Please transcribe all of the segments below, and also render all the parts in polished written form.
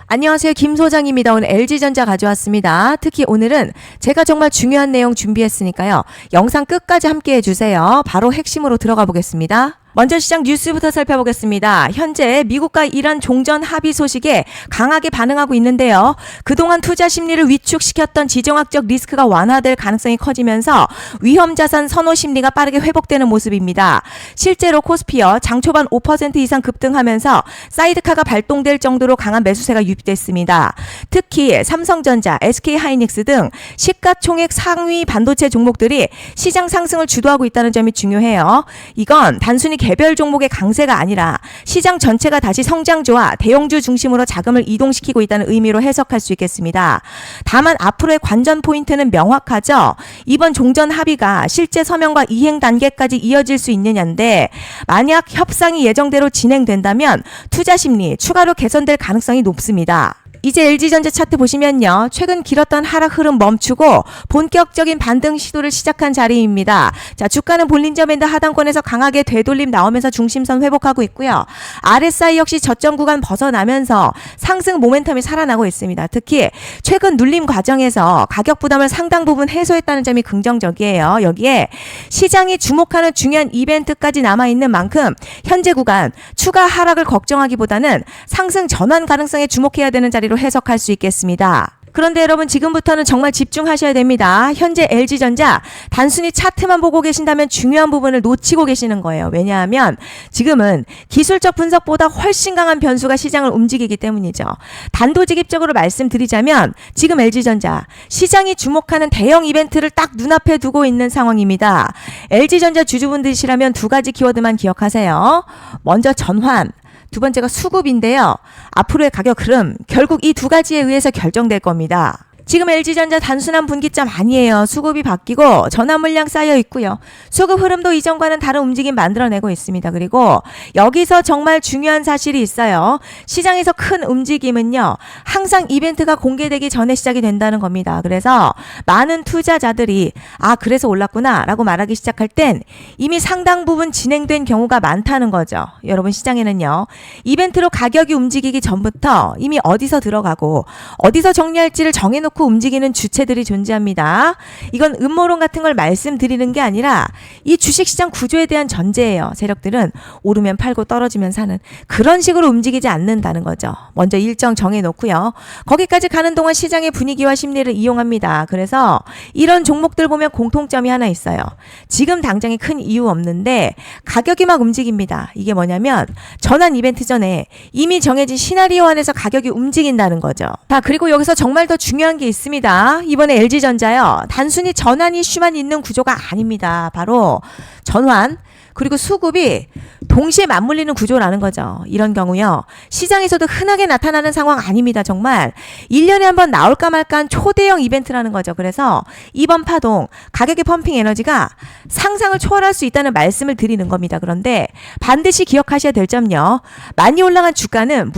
안녕하세요. 김 소장입니다. 오늘 LG전자 가져왔습니다. 특히 오늘은 제가 정말 중요한 내용 준비했으니까요. 영상 끝까지 함께 해주세요. 바로 핵심으로 들어가 보겠습니다. 먼저 시장 뉴스부터 살펴보겠습니다. 현재 미국과 이란 종전 합의 소식에 강하게 반응하고 있는데요. 그동안 투자 심리를 위축시켰던 지정학적 리스크가 완화될 가능성이 커지면서 위험 자산 선호 심리가 빠르게 회복되는 모습입니다. 실제로 코스피어 장 초반 5% 이상 급등하면서 사이드카가 발동될 정도로 강한 매수세가 유입됐습니다. 특히 삼성전자, SK하이닉스 등 시가총액 상위 반도체 종목들이 시장 상승을 주도하고 있다는 점이 중요해요. 이건 단순히 개별 종목의 강세가 아니라 시장 전체가 다시 성장주와 대형주 중심으로 자금을 이동시키고 있다는 의미로 해석할 수 있겠습니다. 다만 앞으로의 관전 포인트는 명확하죠. 이번 종전 합의가 실제 서명과 이행 단계까지 이어질 수 있느냐인데 만약 협상이 예정대로 진행된다면 투자 심리 추가로 개선될 가능성이 높습니다. 이제 LG전자 차트 보시면요. 최근 길었던 하락 흐름 멈추고 본격적인 반등 시도를 시작한 자리입니다. 자, 주가는 볼린저 밴드 하단권에서 강하게 되돌림 나오면서 중심선 회복하고 있고요. RSI 역시 저점 구간 벗어나면서 상승 모멘텀이 살아나고 있습니다. 특히 최근 눌림 과정에서 가격 부담을 상당 부분 해소했다는 점이 긍정적이에요. 여기에 시장이 주목하는 중요한 이벤트까지 남아있는 만큼 현재 구간 추가 하락을 걱정하기보다는 상승 전환 가능성에 주목해야 되는 자리로 해석할 수 있겠습니다. 그런데 여러분 지금부터는 정말 집중하셔야 됩니다. 현재 LG전자 단순히 차트만 보고 계신다면 중요한 부분을 놓치고 계시는 거예요. 왜냐하면 지금은 기술적 분석보다 훨씬 강한 변수가 시장을 움직이기 때문이죠. 단도직입적으로 말씀드리자면 지금 LG전자 시장이 주목하는 대형 이벤트를 딱 눈앞에 두고 있는 상황입니다. LG전자 주주분들이시라면 두 가지 키워드만 기억하세요. 먼저 전환, 두 번째가 수급인데요. 앞으로의 가격 흐름 결국 이 두 가지에 의해서 결정될 겁니다. 지금 LG전자 단순한 분기점 아니에요. 수급이 바뀌고 전환 물량 쌓여 있고요. 수급 흐름도 이전과는 다른 움직임 만들어내고 있습니다. 그리고 여기서 정말 중요한 사실이 있어요. 시장에서 큰 움직임은요. 항상 이벤트가 공개되기 전에 시작이 된다는 겁니다. 그래서 많은 투자자들이 그래서 올랐구나 라고 말하기 시작할 땐 이미 상당 부분 진행된 경우가 많다는 거죠. 여러분 시장에는요. 이벤트로 가격이 움직이기 전부터 이미 어디서 들어가고 어디서 정리할지를 정해놓고 움직이는 주체들이 존재합니다. 이건 음모론 같은 걸 말씀드리는 게 아니라 이 주식시장 구조에 대한 전제예요. 세력들은 오르면 팔고 떨어지면 사는 그런 식으로 움직이지 않는다는 거죠. 먼저 일정 정해놓고요. 거기까지 가는 동안 시장의 분위기와 심리를 이용합니다. 그래서 이런 종목들 보면 공통점이 하나 있어요. 지금 당장에 큰 이유 없는데 가격이 막 움직입니다. 이게 뭐냐면 전환 이벤트 전에 이미 정해진 시나리오 안에서 가격이 움직인다는 거죠. 자, 그리고 여기서 정말 더 중요한 게 있습니다. 이번에 LG전자요. 단순히 전환 이슈만 있는 구조가 아닙니다. 바로 전환 그리고 수급이 동시에 맞물리는 구조라는 거죠. 이런 경우요. 시장에서도 흔하게 나타나는 상황 아닙니다. 정말 1년에 한 번 나올까 말까한 초대형 이벤트라는 거죠. 그래서 이번 파동 가격의 펌핑 에너지가 상상을 초월할 수 있다는 말씀을 드리는 겁니다. 그런데 반드시 기억하셔야 될 점요. 많이 올라간 주가는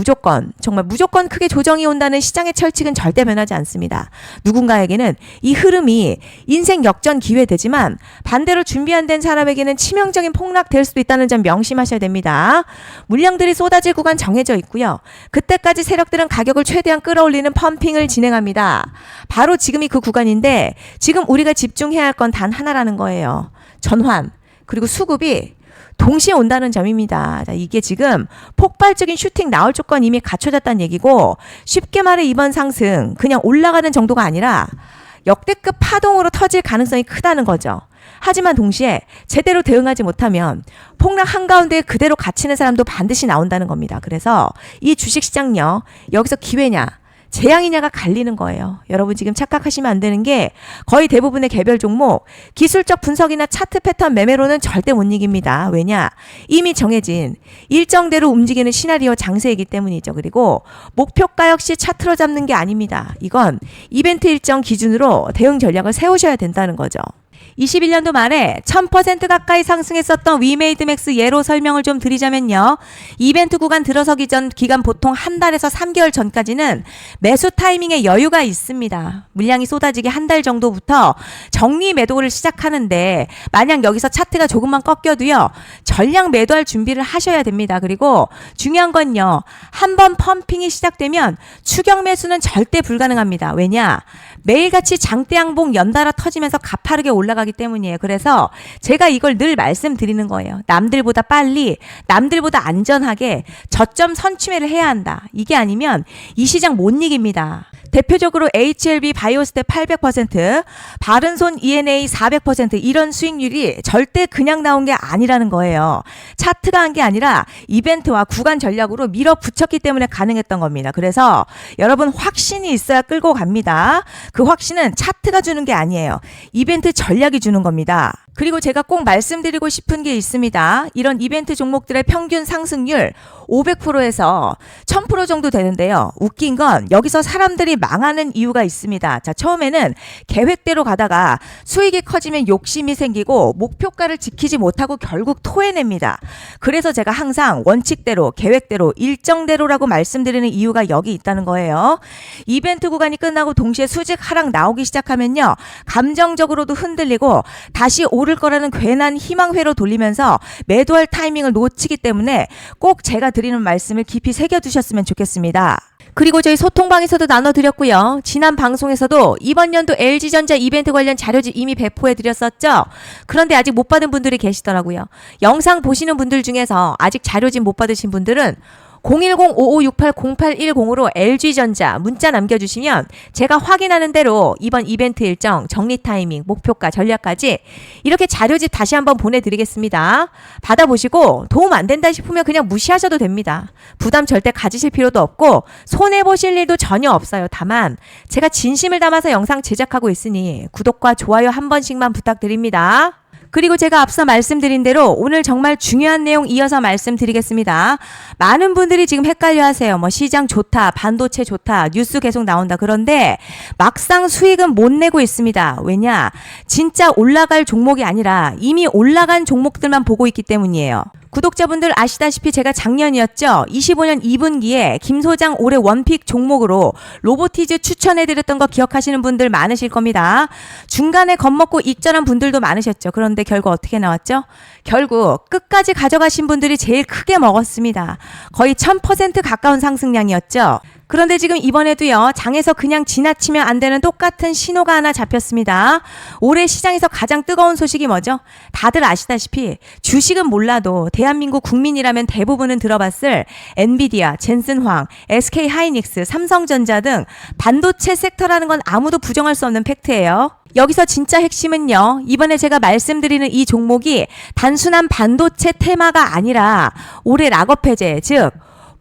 정말 무조건 크게 조정이 온다는 시장의 철칙은 절대 변하지 않습니다. 누군가에게는 이 흐름이 인생 역전 기회 되지만 반대로 준비 안 된 사람에게는 치명적인 폭락될 수도 있다는 점 명심하셔야 됩니다. 물량들이 쏟아질 구간 정해져 있고요. 그때까지 세력들은 가격을 최대한 끌어올리는 펌핑을 진행합니다. 바로 지금이 그 구간인데 지금 우리가 집중해야 할 건 단 하나라는 거예요. 전환 그리고 수급이 동시에 온다는 점입니다. 자, 이게 지금 폭발적인 슈팅 나올 조건 이미 갖춰졌다는 얘기고 쉽게 말해 이번 상승 그냥 올라가는 정도가 아니라 역대급 파동으로 터질 가능성이 크다는 거죠. 하지만 동시에 제대로 대응하지 못하면 폭락 한가운데 그대로 갇히는 사람도 반드시 나온다는 겁니다. 그래서 이 주식시장요. 여기서 기회냐 재앙이냐가 갈리는 거예요. 여러분 지금 착각하시면 안 되는 게 거의 대부분의 개별 종목 기술적 분석이나 차트 패턴 매매로는 절대 못 이깁니다. 왜냐? 이미 정해진 일정대로 움직이는 시나리오 장세이기 때문이죠. 그리고 목표가 역시 차트로 잡는 게 아닙니다. 이건 이벤트 일정 기준으로 대응 전략을 세우셔야 된다는 거죠. 21년도 말에 1000% 가까이 상승했었던 위메이드맥스 예로 설명을 좀 드리자면요. 이벤트 구간 들어서기 전 기간 보통 한 달에서 3개월 전까지는 매수 타이밍에 여유가 있습니다. 물량이 쏟아지기 한 달 정도부터 정리 매도를 시작하는데 만약 여기서 차트가 조금만 꺾여도요. 전량 매도할 준비를 하셔야 됩니다. 그리고 중요한 건요. 한번 펌핑이 시작되면 추격 매수는 절대 불가능합니다. 왜냐? 매일같이 장대 양봉 연달아 터지면서 가파르게 올라가기 때문이에요. 그래서 제가 이걸 늘 말씀드리는 거예요. 남들보다 빨리, 남들보다 안전하게 저점 선취매를 해야 한다. 이게 아니면 이 시장 못 이깁니다. 대표적으로 HLB 바이오스텝 800%, 바른손 ENA 400% 이런 수익률이 절대 그냥 나온 게 아니라는 거예요. 차트가 한 게 아니라 이벤트와 구간 전략으로 밀어붙였기 때문에 가능했던 겁니다. 그래서 여러분 확신이 있어야 끌고 갑니다. 그 확신은 차트가 주는 게 아니에요. 이벤트 전략이 주는 겁니다. 그리고 제가 꼭 말씀드리고 싶은 게 있습니다. 이런 이벤트 종목들의 평균 상승률 500%에서 1000% 정도 되는데요. 웃긴 건 여기서 사람들이 망하는 이유가 있습니다. 자, 처음에는 계획대로 가다가 수익이 커지면 욕심이 생기고 목표가를 지키지 못하고 결국 토해냅니다. 그래서 제가 항상 원칙대로, 계획대로, 일정대로라고 말씀드리는 이유가 여기 있다는 거예요. 이벤트 구간이 끝나고 동시에 수직 하락 나오기 시작하면요. 감정적으로도 흔들리고 다시 오를 거라는 괜한 희망회로 돌리면서 매도할 타이밍을 놓치기 때문에 꼭 제가 드리는 말씀을 깊이 새겨두셨으면 좋겠습니다. 그리고 저희 소통방에서도 나눠드렸고요. 지난 방송에서도 이번 연도 LG전자 이벤트 관련 자료집 이미 배포해드렸었죠. 그런데 아직 못 받은 분들이 계시더라고요. 영상 보시는 분들 중에서 아직 자료집 못 받으신 분들은 010-5568-0810으로 LG전자 문자 남겨주시면 제가 확인하는 대로 이번 이벤트 일정, 정리 타이밍, 목표가, 전략까지 이렇게 자료집 다시 한번 보내드리겠습니다. 받아보시고 도움 안 된다 싶으면 그냥 무시하셔도 됩니다. 부담 절대 가지실 필요도 없고 손해보실 일도 전혀 없어요. 다만 제가 진심을 담아서 영상 제작하고 있으니 구독과 좋아요 한 번씩만 부탁드립니다. 그리고 제가 앞서 말씀드린 대로 오늘 정말 중요한 내용 이어서 말씀드리겠습니다. 많은 분들이 지금 헷갈려 하세요. 뭐 시장 좋다, 반도체 좋다, 뉴스 계속 나온다. 그런데 막상 수익은 못 내고 있습니다. 왜냐? 진짜 올라갈 종목이 아니라 이미 올라간 종목들만 보고 있기 때문이에요. 구독자분들 아시다시피 제가 작년이었죠. 25년 2분기에 김 소장 올해 원픽 종목으로 로보티즈 추천해드렸던 거 기억하시는 분들 많으실 겁니다. 중간에 겁먹고 익절한 분들도 많으셨죠. 그런데 결국 어떻게 나왔죠? 결국 끝까지 가져가신 분들이 제일 크게 먹었습니다. 거의 1000% 가까운 상승량이었죠. 그런데 지금 이번에도요. 장에서 그냥 지나치면 안 되는 똑같은 신호가 하나 잡혔습니다. 올해 시장에서 가장 뜨거운 소식이 뭐죠? 다들 아시다시피 주식은 몰라도 대한민국 국민이라면 대부분은 들어봤을 엔비디아, 젠슨황, SK하이닉스, 삼성전자 등 반도체 섹터라는 건 아무도 부정할 수 없는 팩트예요. 여기서 진짜 핵심은요. 이번에 제가 말씀드리는 이 종목이 단순한 반도체 테마가 아니라 올해 락업 해제, 즉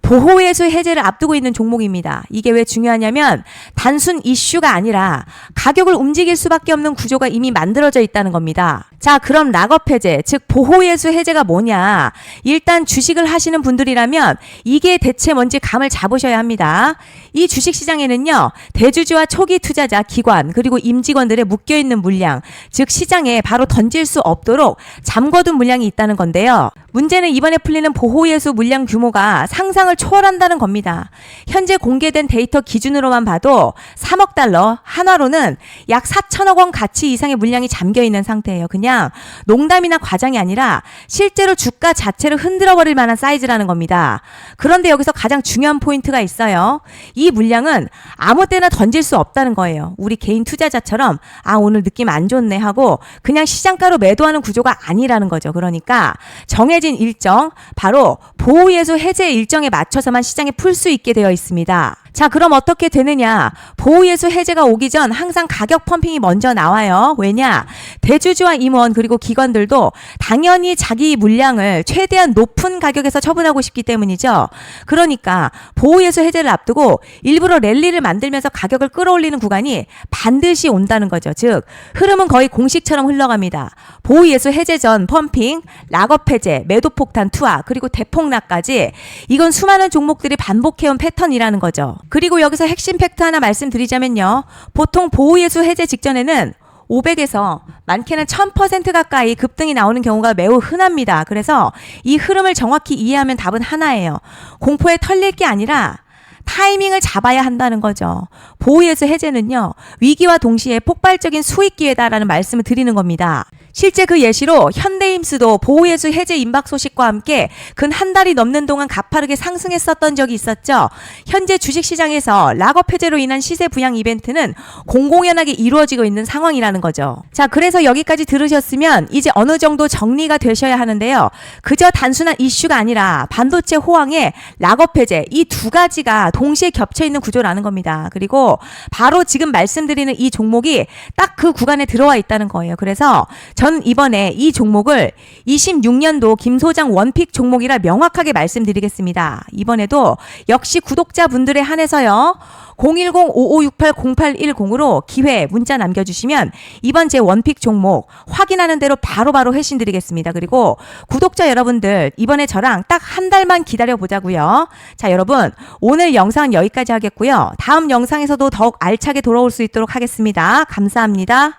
보호예수 해제를 앞두고 있는 종목입니다. 이게 왜 중요하냐면 단순 이슈가 아니라 가격을 움직일 수밖에 없는 구조가 이미 만들어져 있다는 겁니다. 자, 그럼 락업 해제, 즉 보호예수 해제가 뭐냐? 일단 주식을 하시는 분들이라면 이게 대체 뭔지 감을 잡으셔야 합니다. 이 주식시장에는요. 대주주와 초기 투자자, 기관, 그리고 임직원들의 묶여있는 물량, 즉 시장에 바로 던질 수 없도록 잠궈둔 물량이 있다는 건데요. 문제는 이번에 풀리는 보호예수 물량 규모가 상상을 초월한다는 겁니다. 현재 공개된 데이터 기준으로만 봐도 3억 달러, 한화로는 약 4천억 원 가치 이상의 물량이 잠겨있는 상태예요. 그냥 농담이나 과장이 아니라 실제로 주가 자체를 흔들어버릴 만한 사이즈라는 겁니다. 그런데 여기서 가장 중요한 포인트가 있어요. 이 물량은 아무 때나 던질 수 없다는 거예요. 우리 개인 투자자처럼 오늘 느낌 안 좋네 하고 그냥 시장가로 매도하는 구조가 아니라는 거죠. 그러니까 정해진 일정, 바로 보호예수 해제 일정에 맞춰서만 시장에 풀 수 있게 되어 있습니다. 자, 그럼 어떻게 되느냐? 보호예수 해제가 오기 전 항상 가격 펌핑이 먼저 나와요. 왜냐? 대주주와 임원 그리고 기관들도 당연히 자기 물량을 최대한 높은 가격에서 처분하고 싶기 때문이죠. 그러니까 보호예수 해제를 앞두고 일부러 랠리를 만들면서 가격을 끌어올리는 구간이 반드시 온다는 거죠. 즉 흐름은 거의 공식처럼 흘러갑니다. 보호예수 해제 전 펌핑, 락업 해제, 매도 폭탄 투하, 그리고 대폭락까지 이건 수많은 종목들이 반복해온 패턴이라는 거죠. 그리고 여기서 핵심 팩트 하나 말씀드리자면요. 보통 보호예수 해제 직전에는 500에서 많게는 1000% 가까이 급등이 나오는 경우가 매우 흔합니다. 그래서 이 흐름을 정확히 이해하면 답은 하나예요. 공포에 털릴 게 아니라 타이밍을 잡아야 한다는 거죠. 보호예수 해제는요, 위기와 동시에 폭발적인 수익 기회다라는 말씀을 드리는 겁니다. 실제 그 예시로 현대임스도 보호예수 해제 임박 소식과 함께 근 한 달이 넘는 동안 가파르게 상승했었던 적이 있었죠. 현재 주식시장에서 락업 해제로 인한 시세 부양 이벤트는 공공연하게 이루어지고 있는 상황이라는 거죠. 자, 그래서 여기까지 들으셨으면 이제 어느 정도 정리가 되셔야 하는데요. 그저 단순한 이슈가 아니라 반도체 호황에 락업 해제, 이 두 가지가 동시에 겹쳐 있는 구조라는 겁니다. 그리고 바로 지금 말씀드리는 이 종목이 딱 그 구간에 들어와 있다는 거예요. 그래서 전 이번에 이 종목을 26년도 김 소장 원픽 종목이라 명확하게 말씀드리겠습니다. 이번에도 역시 구독자분들에 한해서요. 010-5568-0810으로 기회 문자 남겨주시면 이번 제 원픽 종목 확인하는 대로 바로바로 회신 드리겠습니다. 그리고 구독자 여러분들 이번에 저랑 딱 한 달만 기다려보자고요. 자, 여러분 오늘 영상은 여기까지 하겠고요. 다음 영상에서도 더욱 알차게 돌아올 수 있도록 하겠습니다. 감사합니다.